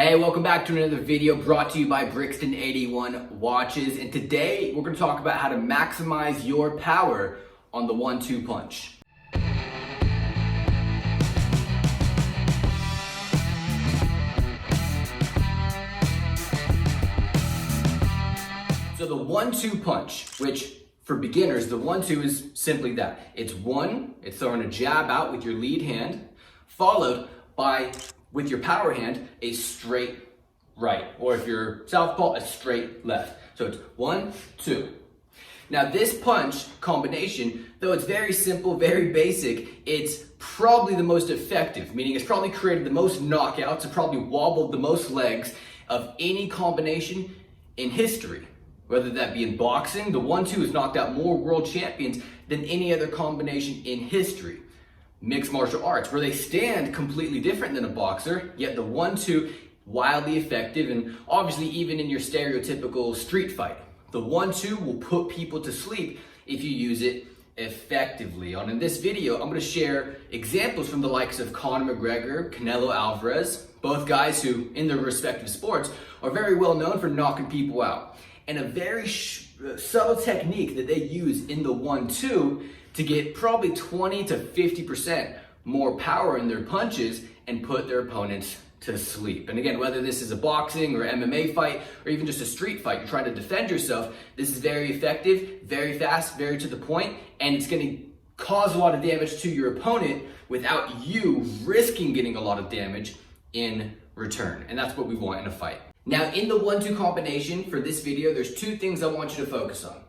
Hey, welcome back to another video brought to you by Brixton81 Watches. And today we're going to talk about how to maximize your power on the 1-2 punch. So the 1-2 punch, which for beginners, the 1-2 is simply that. It's throwing a jab out with your lead hand, followed by, with your power hand, a straight right. Or if you're southpaw, a straight left. So it's 1, 2. Now this punch combination, though it's very simple, very basic, it's probably the most effective, meaning it's probably created the most knockouts, it probably wobbled the most legs of any combination in history. Whether that be in boxing, the 1-2 has knocked out more world champions than any other combination in history. Mixed martial arts, where they stand completely different than a boxer, yet the 1-2 wildly effective, and obviously even in your stereotypical street fight. The 1-2 will put people to sleep if you use it effectively. In this video, I'm going to share examples from the likes of Conor McGregor, Canelo Alvarez, both guys who, in their respective sports, are very well known for knocking people out. And a very subtle technique that they use in the 1-2 to get probably 20 to 50% more power in their punches and put their opponents to sleep. And again, whether this is a boxing or MMA fight or even just a street fight, you're trying to defend yourself, this is very effective, very fast, very to the point, and it's going to cause a lot of damage to your opponent without you risking getting a lot of damage in return. And that's what we want in a fight. Now, in the 1-2 combination for this video, there's two things I want you to focus on.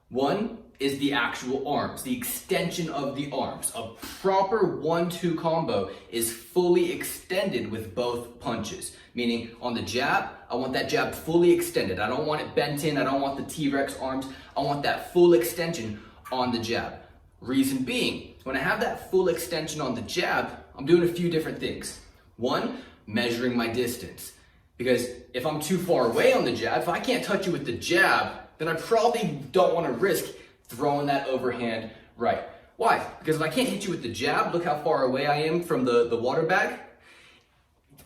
One is the actual arms, the extension of the arms. A proper 1-2 combo is fully extended with both punches. Meaning on the jab, I want that jab fully extended. I don't want it bent in, I don't want the T-Rex arms. I want that full extension on the jab. Reason being, when I have that full extension on the jab, I'm doing a few different things. One, measuring my distance. Because if I'm too far away on the jab, if I can't touch you with the jab, then I probably don't want to risk throwing that overhand right. Why? Because if I can't hit you with the jab, look how far away I am from the water bag.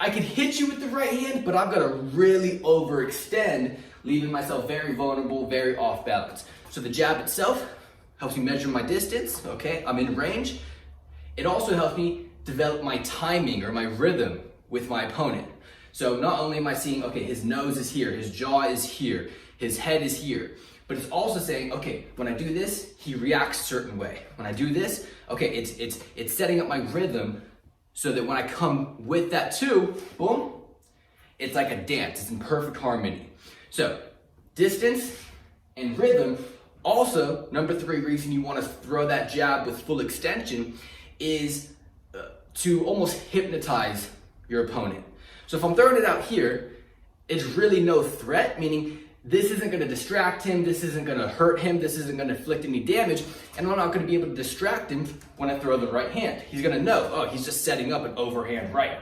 I could hit you with the right hand, but I've got to really overextend, leaving myself very vulnerable, very off balance. So the jab itself helps me measure my distance, okay? I'm in range. It also helps me develop my timing or my rhythm with my opponent. So not only am I seeing, okay, his nose is here, his jaw is here, his head is here, but it's also saying, okay, when I do this, he reacts a certain way. When I do this, okay, it's setting up my rhythm so that when I come with that too, boom, it's like a dance, it's in perfect harmony. So distance and rhythm. Also, number 3 reason you want to throw that jab with full extension is to almost hypnotize your opponent. So if I'm throwing it out here, it's really no threat, meaning this isn't going to distract him, this isn't going to hurt him, this isn't going to inflict any damage, and I'm not going to be able to distract him when I throw the right hand. He's going to know, oh, he's just setting up an overhand right.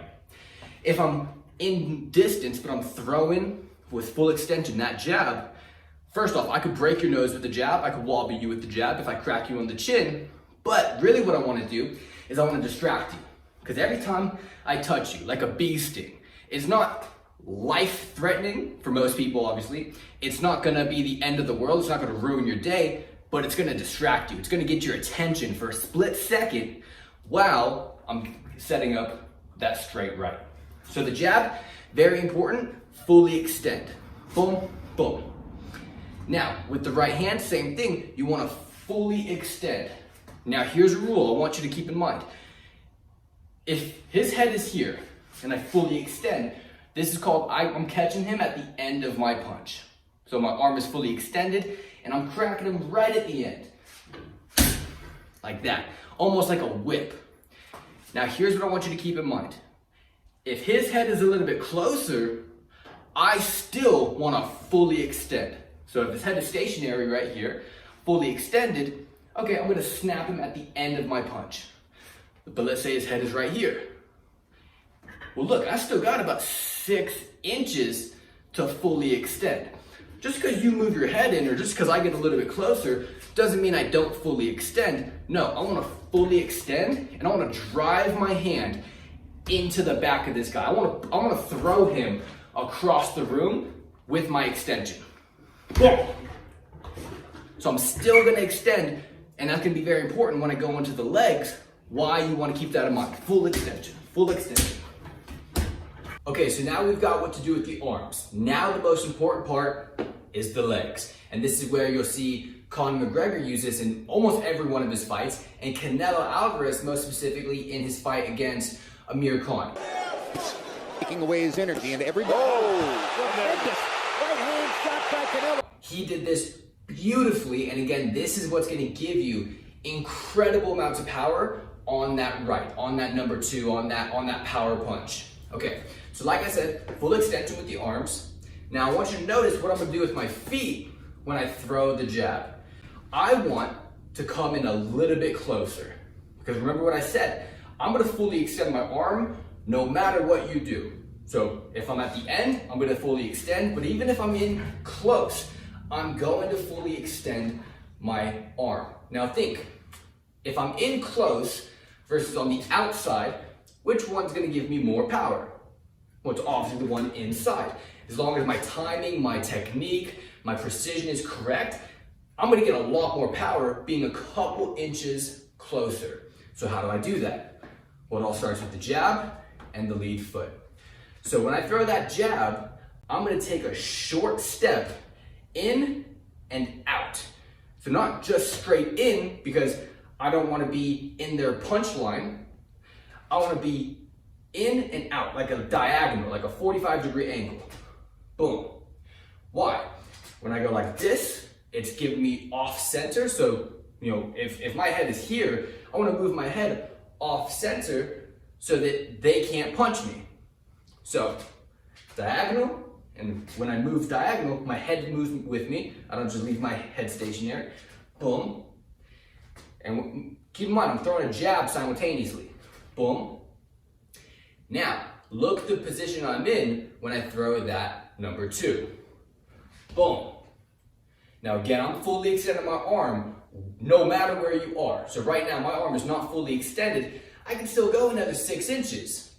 If I'm in distance, but I'm throwing with full extension, that jab, first off, I could break your nose with the jab, I could wobble you with the jab if I crack you on the chin, but really what I want to do is I want to distract you. Because every time I touch you, like a bee sting, it's not life-threatening for most people, obviously. It's not gonna be the end of the world. It's not gonna ruin your day, but it's gonna distract you. It's gonna get your attention for a split second while I'm setting up that straight right. So the jab, very important, fully extend. Boom, boom. Now, with the right hand, same thing. You wanna fully extend. Now, here's a rule I want you to keep in mind. If his head is here, and I fully extend, this is called, I'm catching him at the end of my punch. So my arm is fully extended, and I'm cracking him right at the end. Like that, almost like a whip. Now here's what I want you to keep in mind. If his head is a little bit closer, I still want to fully extend. So if his head is stationary right here, fully extended, okay, I'm going to snap him at the end of my punch. But let's say his head is right here. Well, look, I still got about 6 inches to fully extend. Just because you move your head in or just because I get a little bit closer doesn't mean I don't fully extend. No, I want to fully extend and I want to drive my hand into the back of this guy. I wanna throw him across the room with my extension. So I'm still gonna extend, and that's gonna be very important when I go into the legs, why you wanna keep that in mind. Full extension, full extension. Okay, so now we've got what to do with the arms. Now the most important part is the legs. And this is where you'll see Conor McGregor use this in almost every one of his fights, and Canelo Alvarez most specifically in his fight against Amir Khan. Taking away his energy and everybody. Right hand shot by Canelo. He did this beautifully, and again, this is what's gonna give you incredible amounts of power on that right, on that number 2, on that power punch. Okay, so like I said, full extension with the arms. Now I want you to notice what I'm gonna do with my feet when I throw the jab. I want to come in a little bit closer, because remember what I said, I'm gonna fully extend my arm no matter what you do. So if I'm at the end, I'm gonna fully extend, but even if I'm in close, I'm going to fully extend my arm. Now think, if I'm in close versus on the outside, which one's gonna give me more power? Well, it's obviously the one inside. As long as my timing, my technique, my precision is correct, I'm gonna get a lot more power being a couple inches closer. So how do I do that? Well, it all starts with the jab and the lead foot. So when I throw that jab, I'm gonna take a short step in and out. So not just straight in, because I don't wanna be in their punch line. I wanna be in and out, like a diagonal, like a 45-degree angle. Boom. Why? When I go like this, it's giving me off center. So, if my head is here, I wanna move my head off center so that they can't punch me. So, diagonal, and when I move diagonal, my head moves with me. I don't just leave my head stationary. Boom. And keep in mind, I'm throwing a jab simultaneously. Boom. Now, look at the position I'm in when I throw that number 2. Boom. Now again, I'm fully extending my arm no matter where you are. So right now, my arm is not fully extended. I can still go another 6 inches.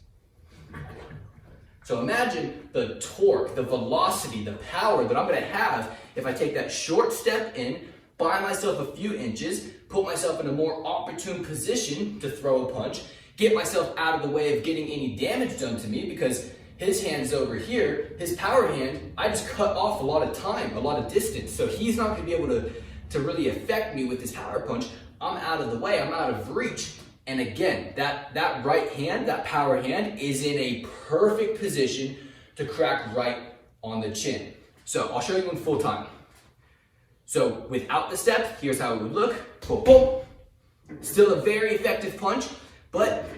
So imagine the torque, the velocity, the power that I'm gonna have if I take that short step in, buy myself a few inches, put myself in a more opportune position to throw a punch, get myself out of the way of getting any damage done to me, because his hand's over here, his power hand, I just cut off a lot of time, a lot of distance. So he's not gonna be able to really affect me with this power punch. I'm out of the way, I'm out of reach. And again, that right hand, that power hand, is in a perfect position to crack right on the chin. So I'll show you in full time. So without the step, here's how it would look. Boom, boom. Still a very effective punch, but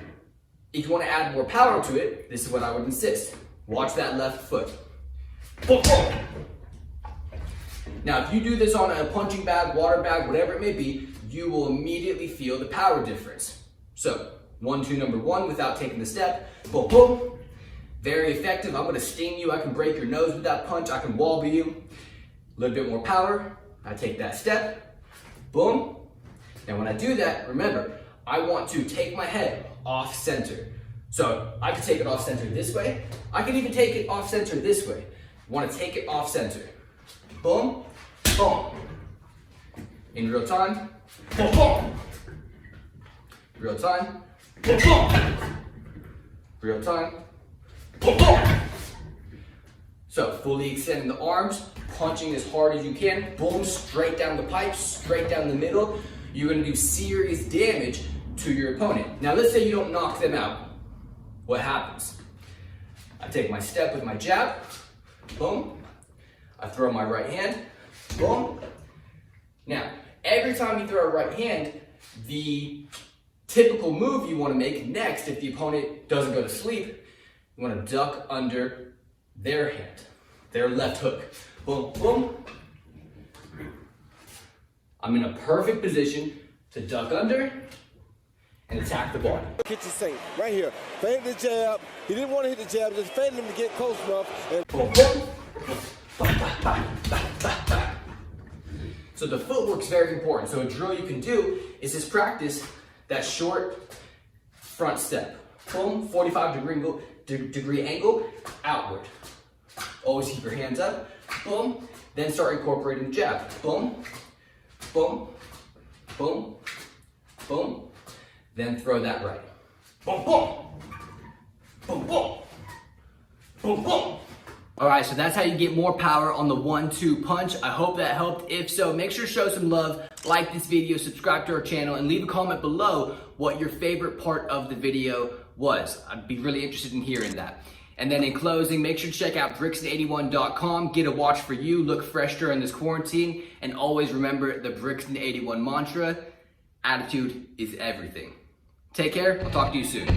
if you want to add more power to it, this is what I would insist. Watch that left foot. Boom, boom. Now, if you do this on a punching bag, water bag, whatever it may be, you will immediately feel the power difference. So, 1-2 number 1 without taking the step. Boom, boom. Very effective. I'm going to sting you. I can break your nose with that punch. I can wobble you. A little bit more power. I take that step. Boom. Now, when I do that, remember, I want to take my head off center. So I can take it off center this way. I can even take it off center this way. Want to take it off center. Boom, boom. In real time. Boom, boom. Real time. Boom, boom. Real time. Boom, boom. So fully extending the arms, punching as hard as you can. Boom, straight down the pipe, straight down the middle. You're going to do serious damage to your opponent. Now let's say you don't knock them out. What happens? I take my step with my jab, boom. I throw my right hand, boom. Now, every time you throw a right hand, the typical move you want to make next, if the opponent doesn't go to sleep, you want to duck under their hand, their left hook. Boom, boom. I'm in a perfect position to duck under and attack the body. Get you safe, right here. Feint the jab. He didn't want to hit the jab, just feinted him to get close enough. And boom, boom. So the footwork is very important. So a drill you can do is just practice that short front step. boom, 45-degree angle, outward. Always keep your hands up, boom, then start incorporating the jab, boom, boom, boom, boom, then throw that right, boom, boom, boom, boom, boom, boom. All right, so that's how you get more power on the 1-2 punch. I hope that helped. If so, make sure to show some love, like this video, subscribe to our channel, and leave a comment below what your favorite part of the video was. I'd be really interested in hearing that. And then in closing, make sure to check out Brixton81.com. Get a watch for you, look fresh during this quarantine, and always remember the Brixton81 mantra, attitude is everything. Take care, I'll talk to you soon.